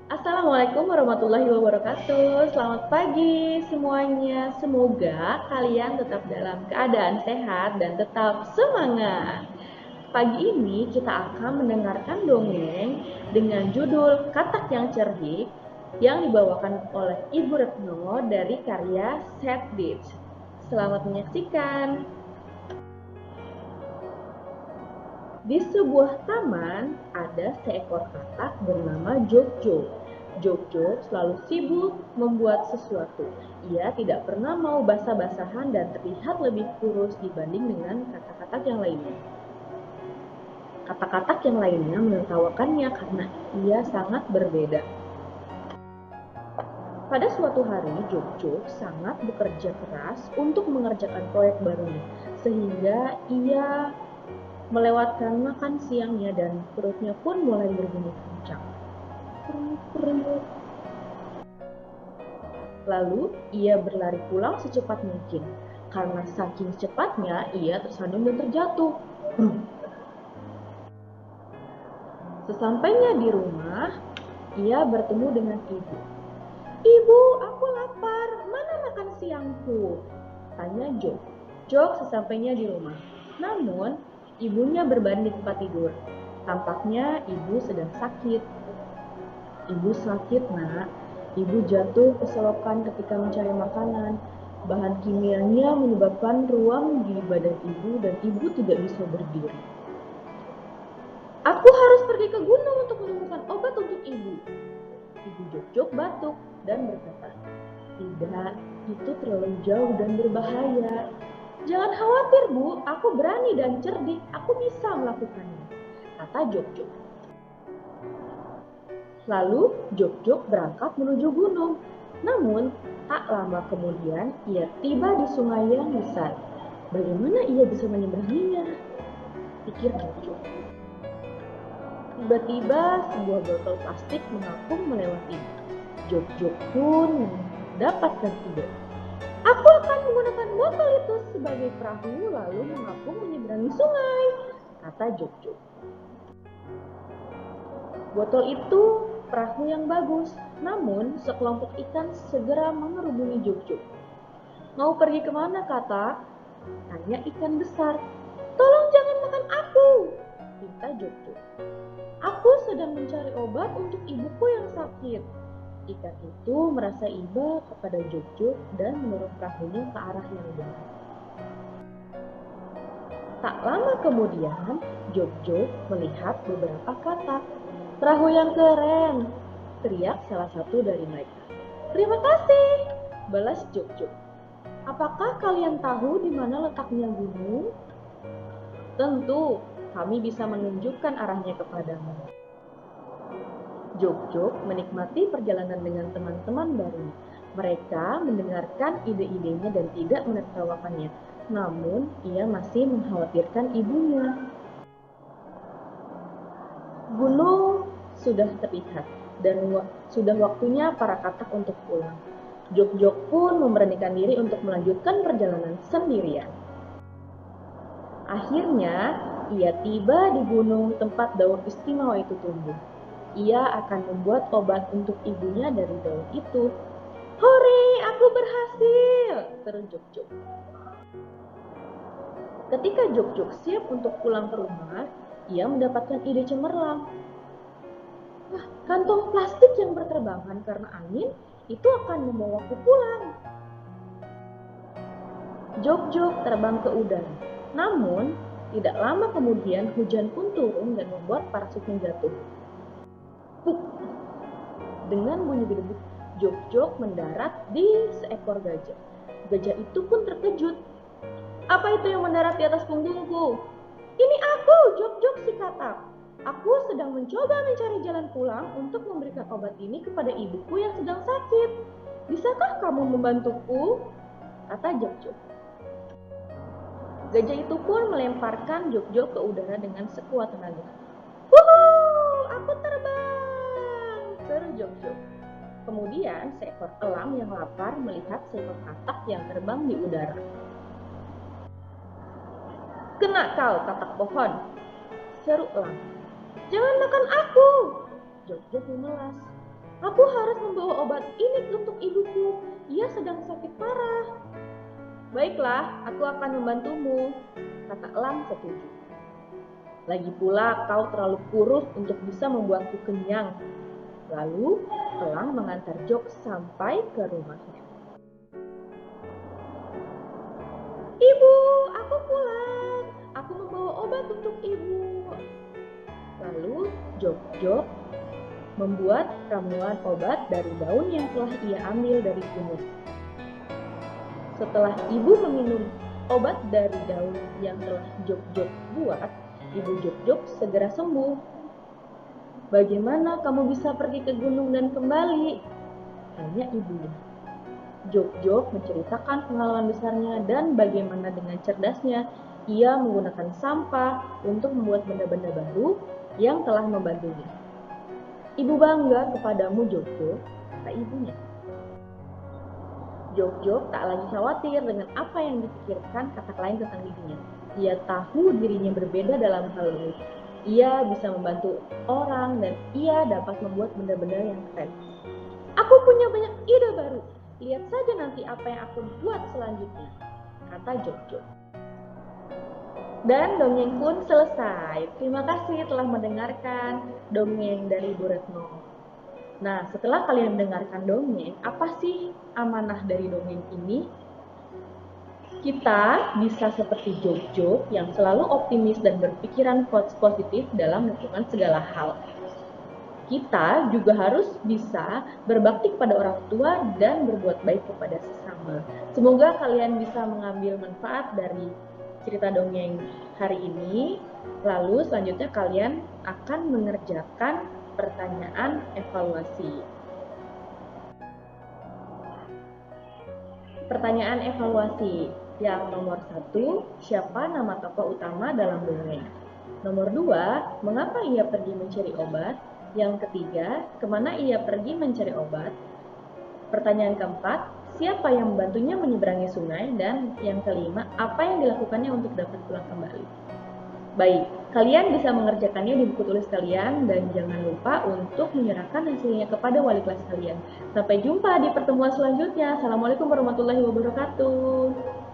Assalamualaikum warahmatullahi wabarakatuh. Selamat pagi semuanya. Semoga kalian tetap dalam keadaan sehat dan tetap semangat. Pagi ini kita akan mendengarkan dongeng dengan judul Katak yang Cerdik yang dibawakan oleh Ibu Retno dari karya Set Beats. Selamat menyaksikan. Di sebuah taman, ada seekor katak bernama Jok-Jok. Jok-Jok selalu sibuk membuat sesuatu. Ia tidak pernah mau basah-basahan dan terlihat lebih kurus dibanding dengan katak-katak yang lainnya. Katak-katak yang lainnya menertawakannya karena ia sangat berbeda. Pada suatu hari, Jok-Jok sangat bekerja keras untuk mengerjakan proyek barunya, sehingga ia melewatkan makan siangnya dan perutnya pun mulai berbunyi kencang. Lalu ia berlari pulang secepat mungkin. Karena saking cepatnya ia tersandung dan terjatuh. Sesampainya di rumah, ia bertemu dengan ibu. "Ibu, aku lapar. Mana makan siangku?" tanya Jok. Jok sesampainya di rumah. Namun, ibunya berbaring di tempat tidur. Tampaknya ibu sedang sakit. "Ibu sakit, Nak. Ibu jatuh ke selokan ketika mencari makanan. Bahan kimianya menyebabkan ruam di badan ibu dan ibu tidak bisa berdiri. Aku harus pergi ke gunung untuk menemukan obat untuk ibu." Ibu Jok-Jok batuk dan berkata, "Tidak, itu terlalu jauh dan berbahaya." "Jangan khawatir, Bu. Aku berani dan cerdik. Aku bisa melakukannya," kata Jok-Jok. Lalu Jok-Jok berangkat menuju gunung. Namun, tak lama kemudian ia tiba di sungai yang besar. Bagaimana ia bisa menyeberanginya? Pikir Jok-Jok. Tiba-tiba sebuah botol plastik mengapung melewatinya. Jok-Jok pun mendapatkan ide. "Aku akan menggunakan botol itu sebagai perahu lalu mengapung menyeberangi sungai," kata Jok-Jok. Botol itu perahu yang bagus, namun sekelompok ikan segera mengerubungi Jok-Jok. "Mau pergi kemana, Katak?" tanya ikan besar. "Tolong jangan makan aku," pinta Jok-Jok. "Aku sedang mencari obat untuk ibuku yang sakit." Ikan itu merasa iba kepada Jok-Jok dan mendorong perahunya ke arah yang benar. Tak lama kemudian, Jok-Jok melihat beberapa katak. "Perahu yang keren," teriak salah satu dari mereka. "Terima kasih," balas Jok-Jok. "Apakah kalian tahu di mana letaknya gunung?" "Tentu, kami bisa menunjukkan arahnya kepadamu." Jok-Jok menikmati perjalanan dengan teman-teman barunya. Mereka mendengarkan ide-idenya dan tidak menertawakannya. Namun, ia masih mengkhawatirkan ibunya. Gunung sudah terlihat dan sudah waktunya para katak untuk pulang. Jok-Jok pun memberanikan diri untuk melanjutkan perjalanan sendirian. Akhirnya, ia tiba di gunung tempat daun istimewa itu tumbuh. Ia akan membuat obat untuk ibunya dari daun itu. "Hore, aku berhasil!" seru Jok-Jok. Ketika Jok-Jok siap untuk pulang ke rumah, ia mendapatkan ide cemerlang. "Wah, kantong plastik yang berterbangan karena angin itu akan membawaku pulang." Jok-Jok terbang ke udara. Namun, tidak lama kemudian hujan pun turun dan membuat parasutnya jatuh. Puk! Dengan bunyi gedebuk, Jok-Jok mendarat di seekor gajah. Gajah itu pun terkejut. "Apa itu yang mendarat di atas punggungku?" "Ini aku, Jok-Jok si katak. Aku sedang mencoba mencari jalan pulang untuk memberikan obat ini kepada ibuku yang sedang sakit. Bisakah kamu membantuku?" kata Jok-Jok. Gajah itu pun melemparkan Jok-Jok ke udara dengan sekuat tenaga. "Wuhuu, aku terbang!" seru Jok-Jok. Kemudian seekor elang yang lapar melihat seekor katak yang terbang di udara. "Kena kau, katak pohon!" seru elang. "Jangan makan aku!" Jok-Jok memelas. Aku harus membawa obat ini untuk ibuku. Ia sedang sakit parah. Baiklah, aku akan membantumu, kata Elang setuju. Lagi pula kau terlalu kurus untuk bisa membuatku kenyang. Lalu Elang mengantar Jok sampai ke rumahnya. Ibu, aku pulang. Aku membawa obat untuk ibu. Lalu Jok membuat ramuan obat dari daun yang telah ia ambil dari gunung. Setelah ibu meminum obat dari daun yang telah Jok buat, ibu Jok segera sembuh. Bagaimana kamu bisa pergi ke gunung dan kembali? Tanya ibunya. Jok menceritakan pengalaman besarnya dan bagaimana dengan cerdasnya ia menggunakan sampah untuk membuat benda-benda baru yang telah membantunya. Ibu bangga kepadamu, Jok, kata ibunya. Jok tak lagi khawatir dengan apa yang dipikirkan kakak lain tentang dirinya. Ia tahu dirinya berbeda dalam hal ini. Ia bisa membantu orang dan ia dapat membuat benda-benda yang keren. Aku punya banyak ide baru. Lihat saja nanti apa yang aku buat selanjutnya, kata Jok. Dan dongeng pun selesai. Terima kasih telah mendengarkan dongeng dari Bu Retno. Nah, setelah kalian mendengarkan dongeng, apa sih amanah dari dongeng ini? Kita bisa seperti Jok yang selalu optimis dan berpikiran positif dalam melakukan segala hal. Kita juga harus bisa berbakti kepada orang tua dan berbuat baik kepada sesama. Semoga kalian bisa mengambil manfaat dari cerita dongeng hari ini. Lalu selanjutnya kalian akan mengerjakan pertanyaan evaluasi. Pertanyaan evaluasi. Yang nomor 1, siapa nama tokoh utama dalam dongeng? Nomor 2, mengapa ia pergi mencari obat? Yang ketiga, kemana ia pergi mencari obat? Pertanyaan keempat, siapa yang membantunya menyeberangi sungai? Dan yang kelima, apa yang dilakukannya untuk dapat pulang kembali? Baik, kalian bisa mengerjakannya di buku tulis kalian dan jangan lupa untuk menyerahkan hasilnya kepada wali kelas kalian. Sampai jumpa di pertemuan selanjutnya. Assalamualaikum warahmatullahi wabarakatuh.